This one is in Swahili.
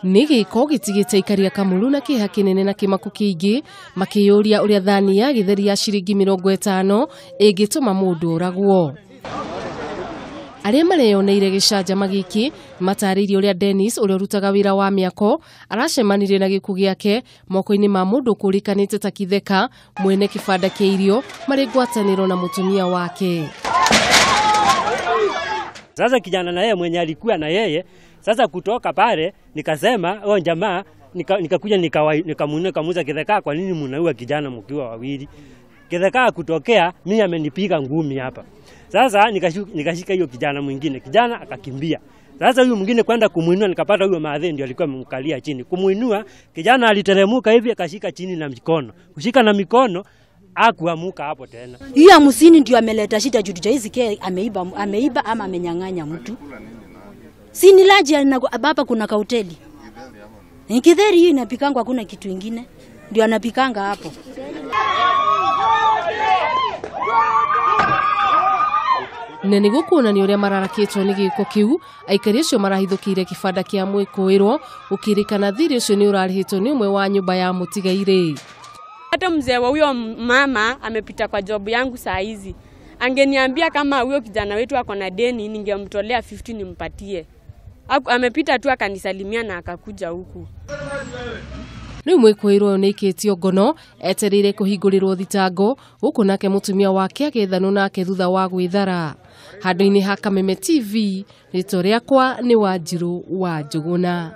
Nigi ko gitigite ikaria kamulu na kieha kinene na kimaku kiingi makiyuria uria thani ya githeri ya ciringi mirongo itano igituma mundu uragwo. Aria mareyoneire gicanjama giki mataririe uria Dennis uria rutaga wira wa miako aracemanirie na giku giake moko-ini ma mundu kurikanite ta kitheka mwene kibanda kia irio mari ngwataniro na mutumia wake. Sasa kijana na yeye mwenye alikuwa na yeye, sasa kutoka pale nikasema o jamaa nikakuja nikamuuliza kitheka, kwa nini mnaua kijana mkiwa wawili? Kitheka kutokea mimi amenipiga ngumi hapa. Sasa nikashika hiyo kijana mwingine, kijana akakimbia. Sasa huyo mwingine kwenda kumuinua, nikapata huyo maadhe ndio alikuwa amemkalia chini. Kumuinua kijana aliteremuka hivi akashika chini na mikono. Kushika na mikono akuamuka hapo tena. Hiyo 50 ndio ameleta shida juu hizi kia ameiba ama amenyang'anya mtu. Si ni laji na baba kuna kauteli. Githeri hiyo inapikangwa, hakuna kitu kingine. Ndio anapikanga hapo. Nene gukuna ni uria mararakitwo ni giko kiu aikari cio marahithukire kibanda kia mwikuirwo gukirikana thiiri ucio ni urarihitwo ni umwe wa nyumba ya mutigaire. Hata mzee wa huyo mama amepita kwa job yangu saa hizi. Angeniambia kama huyo kijana wetu ako na deni ningemtolea 50 nimpatie. Amepita tu akanisalimia na akakuja huku. Ni mwikuirwo ni ikitio ngono etereire kuhingurirwo thitango guku nake mutumia wake agethano nake thutha wa gwithara. Handu-ini ha Kameme TV ritwa riakwa ni Wanjiru wa Njuguna.